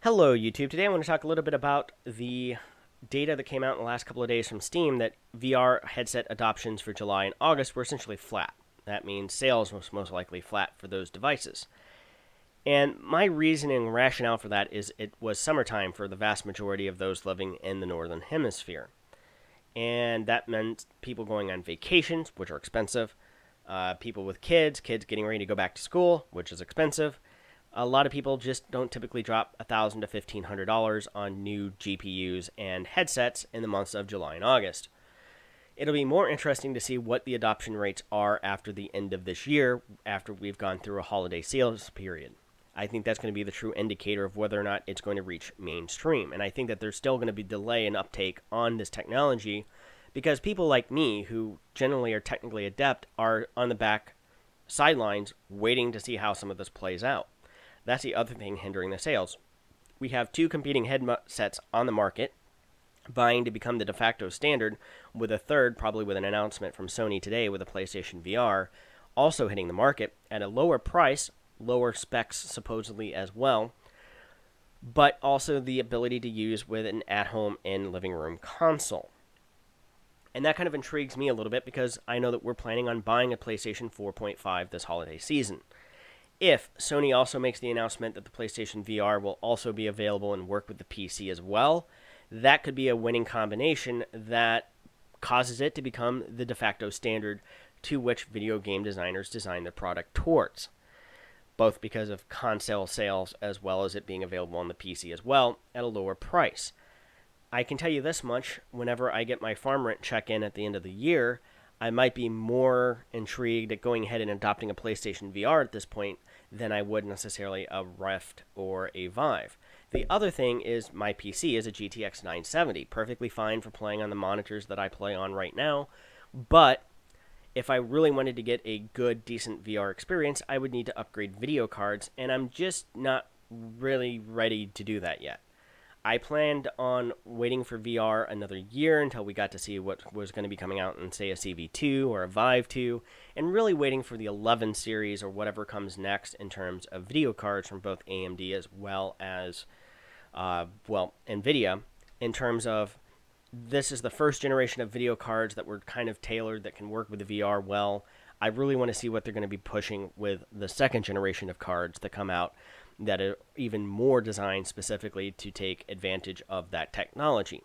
Hello, YouTube. Today I want to talk a little bit about the data that came out in the last couple of days from Steam that VR headset adoptions for July and August were essentially flat. That means sales was most likely flat for those devices. And my reasoning and rationale for that is it was summertime for the vast majority of those living in the Northern Hemisphere. And that meant people going on vacations, which are expensive, people with kids getting ready to go back to school, which is expensive. A lot of people just don't typically drop $1,000 to $1,500 on new GPUs and headsets in the months of July and August. It'll be more interesting to see what the adoption rates are after the end of this year, after we've gone through a holiday sales period. I think that's going to be the true indicator of whether or not it's going to reach mainstream. And I think that there's still going to be delay in uptake on this technology because people like me, who generally are technically adept, are on the back sidelines waiting to see how some of this plays out. That's the other thing hindering the sales. We have two competing headsets on the market, vying to become the de facto standard, with a third, probably with an announcement from Sony today with a PlayStation VR, also hitting the market at a lower price, lower specs supposedly as well, but also the ability to use with an at-home and living room console. And that kind of intrigues me a little bit because I know that we're planning on buying a PlayStation 4.5 this holiday season. If Sony also makes the announcement that the PlayStation VR will also be available and work with the PC as well, that could be a winning combination that causes it to become the de facto standard to which video game designers design their product towards, both because of console sales as well as it being available on the PC as well at a lower price. I can tell you this much, whenever I get my farm rent check in at the end of the year, I might be more intrigued at going ahead and adopting a PlayStation VR at this point than I would necessarily a Rift or a Vive. The other thing is my PC is a GTX 970, perfectly fine for playing on the monitors that I play on right now, but if I really wanted to get a good, decent VR experience, I would need to upgrade video cards, and I'm just not really ready to do that yet. I planned on waiting for VR another year until we got to see what was going to be coming out in, say, a CV2 or a Vive 2, and really waiting for the 11 series or whatever comes next in terms of video cards from both AMD as well as, NVIDIA, in terms of this is the first generation of video cards that were kind of tailored that can work with the VR well. I really want to see what they're going to be pushing with the second generation of cards that come out that are even more designed specifically to take advantage of that technology.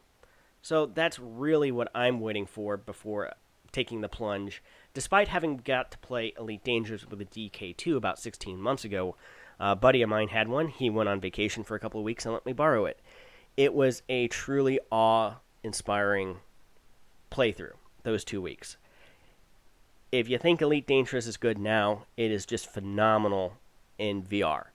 So that's really what I'm waiting for before taking the plunge. Despite having got to play Elite Dangerous with a DK2 about 16 months ago, a buddy of mine had one. He went on vacation for a couple of weeks and let me borrow it. It was a truly awe-inspiring playthrough, those 2 weeks. If you think Elite Dangerous is good now, it is just phenomenal in VR.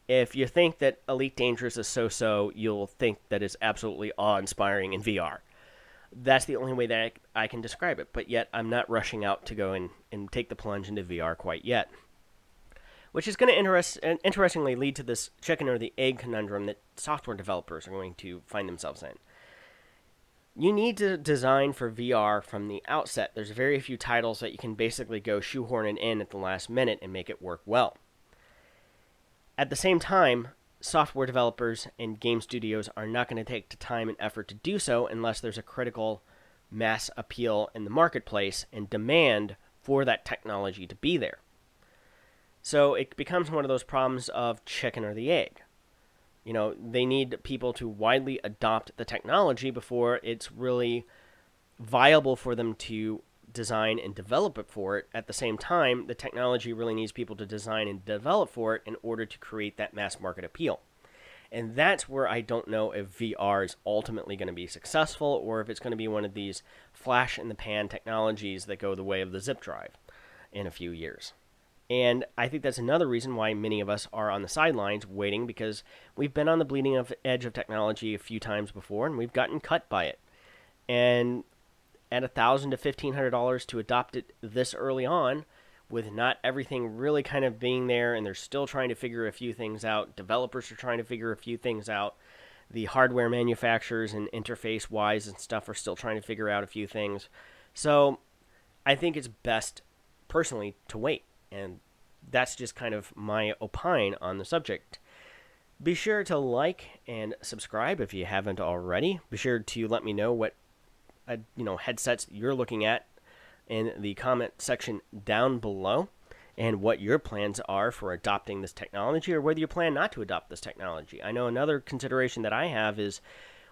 If you think that Elite Dangerous is so-so, you'll think that it's absolutely awe-inspiring in VR. That's the only way that I can describe it, but yet I'm not rushing out to go and take the plunge into VR quite yet. Which is going to interestingly lead to this chicken or the egg conundrum that software developers are going to find themselves in. You need to design for VR from the outset. There's very few titles that you can basically go shoehorn it in at the last minute and make it work well. At the same time, software developers and game studios are not going to take the time and effort to do so unless there's a critical mass appeal in the marketplace and demand for that technology to be there. So it becomes one of those problems of chicken or the egg. You know, they need people to widely adopt the technology before it's really viable for them to design and develop it for it. At the same time, the technology really needs people to design and develop for it in order to create that mass market appeal. And that's where I don't know if VR is ultimately going to be successful or if it's going to be one of these flash in the pan technologies that go the way of the zip drive in a few years. And I think that's another reason why many of us are on the sidelines waiting, because we've been on the bleeding edge of technology a few times before and we've gotten cut by it. And at $1,000 to $1,500 to adopt it this early on, with not everything really kind of being there, and they're still trying to figure a few things out. Developers are trying to figure a few things out. The hardware manufacturers and interface-wise and stuff are still trying to figure out a few things. So I think it's best, personally, to wait. And that's just kind of my opine on the subject. Be sure to like and subscribe if you haven't already. Be sure to let me know what headsets you're looking at in the comment section down below, and what your plans are for adopting this technology, or whether you plan not to adopt this technology. I know another consideration that I have is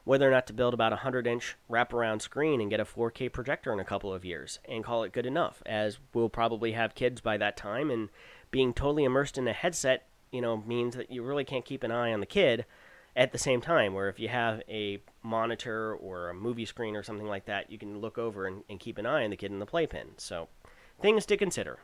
whether or not to build about a 100-inch wraparound screen and get a 4K projector in a couple of years and call it good enough, as we'll probably have kids by that time, and being totally immersed in a headset, means that you really can't keep an eye on the kid at the same time, where if you have a monitor or a movie screen or something like that, you can look over and keep an eye on the kid in the playpen. So things to consider.